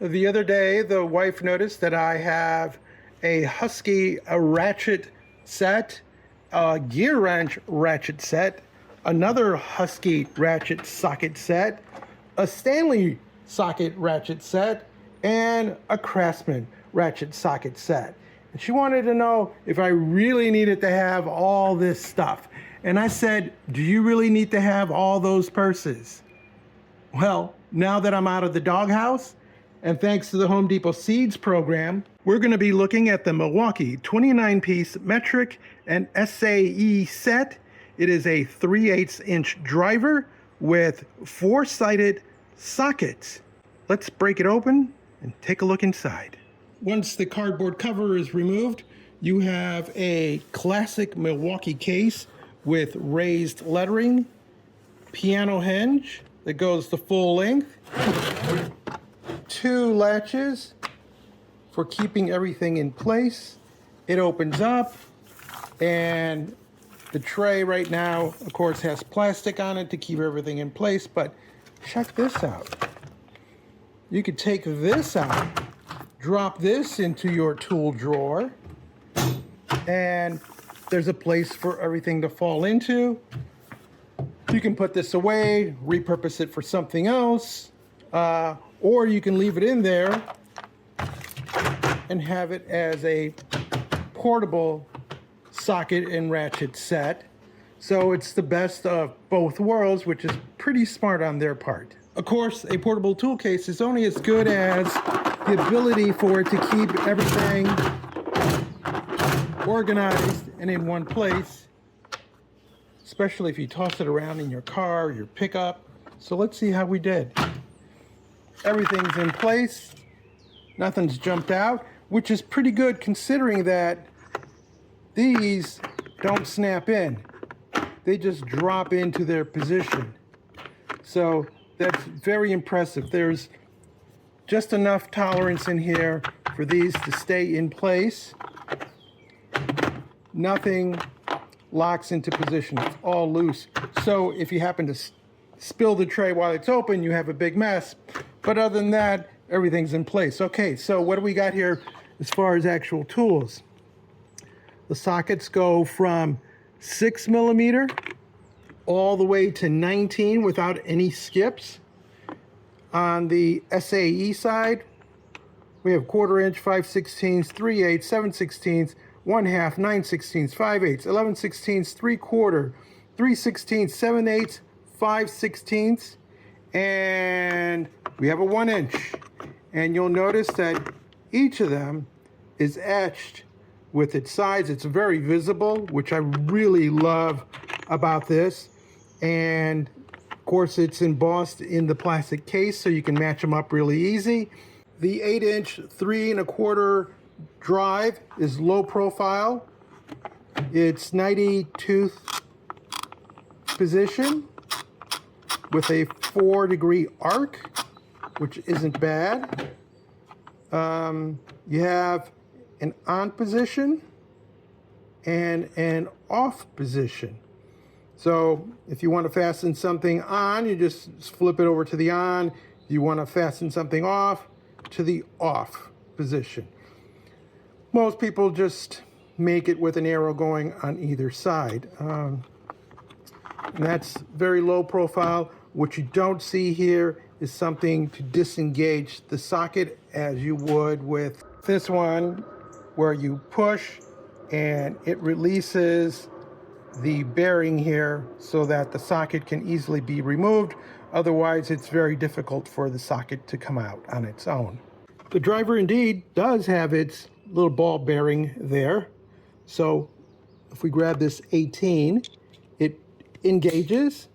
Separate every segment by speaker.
Speaker 1: The other day, the wife noticed that I have a Husky ratchet set, a gear wrench ratchet set, another Husky ratchet socket set, a Stanley socket ratchet set, and a Craftsman ratchet socket set. And she wanted to know if I really needed to have all this stuff. And I said, do you really need to have all those purses? Well, now that I'm out of the doghouse, and thanks to the Home Depot Seeds program, we're going to be looking at the Milwaukee 29-piece metric and SAE set. It is a 3/8-inch driver with 4-sided sockets. Let's break it open and take a look inside. Once the cardboard cover is removed, you have a classic Milwaukee case with raised lettering, piano hinge that goes the full length, 2 latches for keeping everything in place. It opens up, and the tray right now, of course, has plastic on it to keep everything in place, but check this out. You could take this out, drop this into your tool drawer, and there's a place for everything to fall into. You can put this away, repurpose it for something else, or you can leave it in there and have it as a portable socket and ratchet set. So it's the best of both worlds, which is pretty smart on their part. Of course, a portable tool case is only as good as the ability for it to keep everything organized and in one place, especially if you toss it around in your car or your pickup. So let's see how we did. Everything's in place, nothing's jumped out, which is pretty good considering that these don't snap in. They just drop into their position. So that's very impressive. There's just enough tolerance in here for these to stay in place. Nothing locks into position. It's all loose. So if you happen to spill the tray while it's open, you have a big mess. But other than that, everything's in place. Okay, so what do we got here as far as actual tools? The sockets go from 6mm all the way to 19 without any skips. On the SAE side, we have 1/4 inch, 5/16, 3/8, 7/16, 1/2, 9/16, 5/8, 11/16, 3/4, 3/16, 7/8, 5/16, and we have a 1 inch. And you'll notice that each of them is etched with its sides. It's very visible, which I really love about this. And of course, it's embossed in the plastic case, so you can match them up really easy. The 8-inch 3 1/4 drive is low profile. It's 90 tooth position with a 4-degree arc, which isn't bad. You have an on position and an off position. So if you want to fasten something on, you just flip it over to the on. If you want to fasten something off, to the off position. Most people just make it with an arrow going on either side. And that's very low profile. What you don't see here is something to disengage the socket as you would with this one, where you push and it releases the bearing here so that the socket can easily be removed. Otherwise, it's very difficult for the socket to come out on its own. The driver indeed does have its little ball bearing there. So if we grab this 18, it engages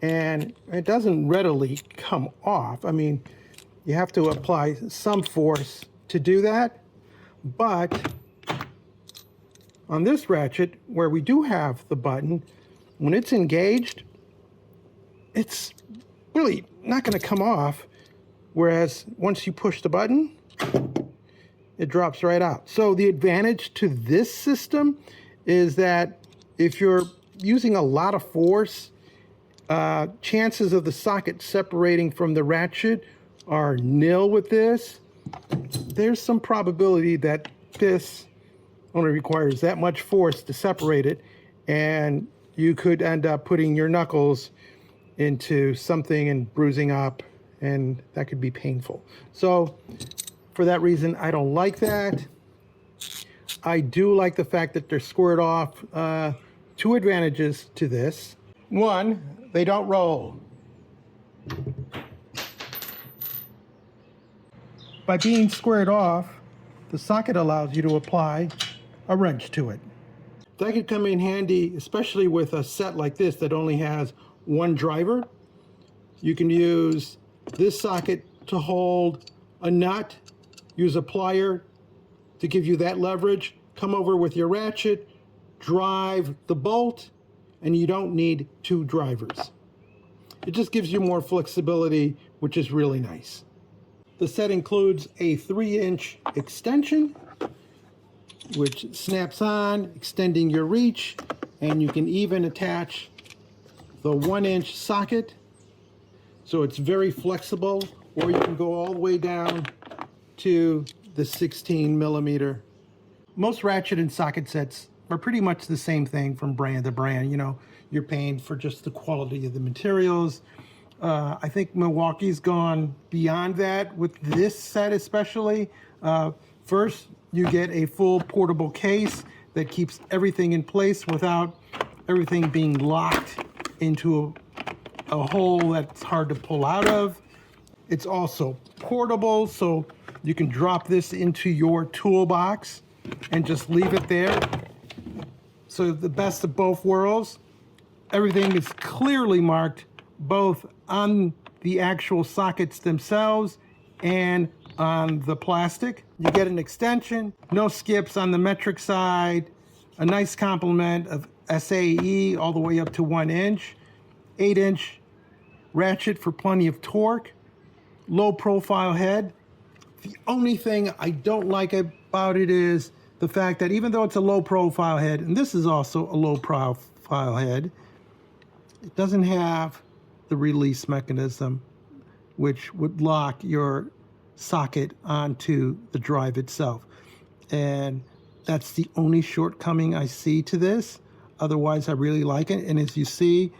Speaker 1: and it doesn't readily come off. I mean, you have to apply some force to do that. But on this ratchet, where we do have the button, when it's engaged, it's really not going to come off. Whereas once you push the button, it drops right out. So the advantage to this system is that if you're using a lot of force, chances of the socket separating from the ratchet are nil with this, there's some probability that this only requires that much force to separate it, and you could end up putting your knuckles into something and bruising up, and that could be painful. So for that reason, I don't like that. I do like the fact that they're squared off. Two advantages to this. One, they don't roll. By being squared off, the socket allows you to apply a wrench to it. That could come in handy, especially with a set like this that only has one driver. You can use this socket to hold a nut, use a plier to give you that leverage, come over with your ratchet, drive the bolt, and you don't need two drivers. It just gives you more flexibility, which is really nice. The set includes a 3-inch extension, which snaps on, extending your reach, and you can even attach the 1-inch socket, so it's very flexible, or you can go all the way down to the 16 millimeter. Most ratchet and socket sets are pretty much the same thing from brand to brand. You know, you're paying for just the quality of the materials. I think Milwaukee's gone beyond that with this set especially. First, you get a full portable case that keeps everything in place without everything being locked into a hole that's hard to pull out of. It's also portable, so you can drop this into your toolbox and just leave it there. So the best of both worlds. Everything is clearly marked both on the actual sockets themselves and on the plastic. You get an extension, no skips on the metric side, a nice complement of SAE all the way up to 1 inch, 8-inch ratchet for plenty of torque, low profile head. The only thing I don't like about it is the fact that even though it's a low profile head, and this is also a low profile head, it doesn't have the release mechanism, which would lock your socket onto the drive itself. And that's the only shortcoming I see to this. Otherwise, I really like it. And as you see,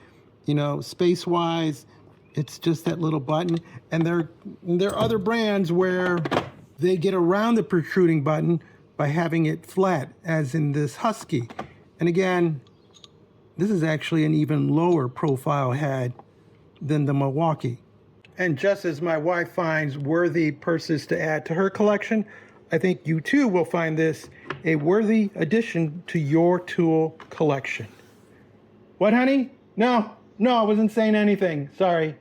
Speaker 1: you know, space-wise, it's just that little button. And there are other brands where they get around the protruding button by having it flat, as in this Husky. And again, this is actually an even lower profile head than the Milwaukee. And just as my wife finds worthy purses to add to her collection, I think you too will find this a worthy addition to your tool collection. What, honey? No, I wasn't saying anything. Sorry.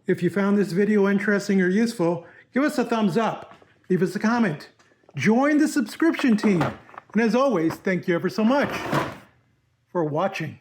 Speaker 1: If you found this video interesting or useful, give us a thumbs up, leave us a comment, join the subscription team, and as always, thank you ever so much for watching.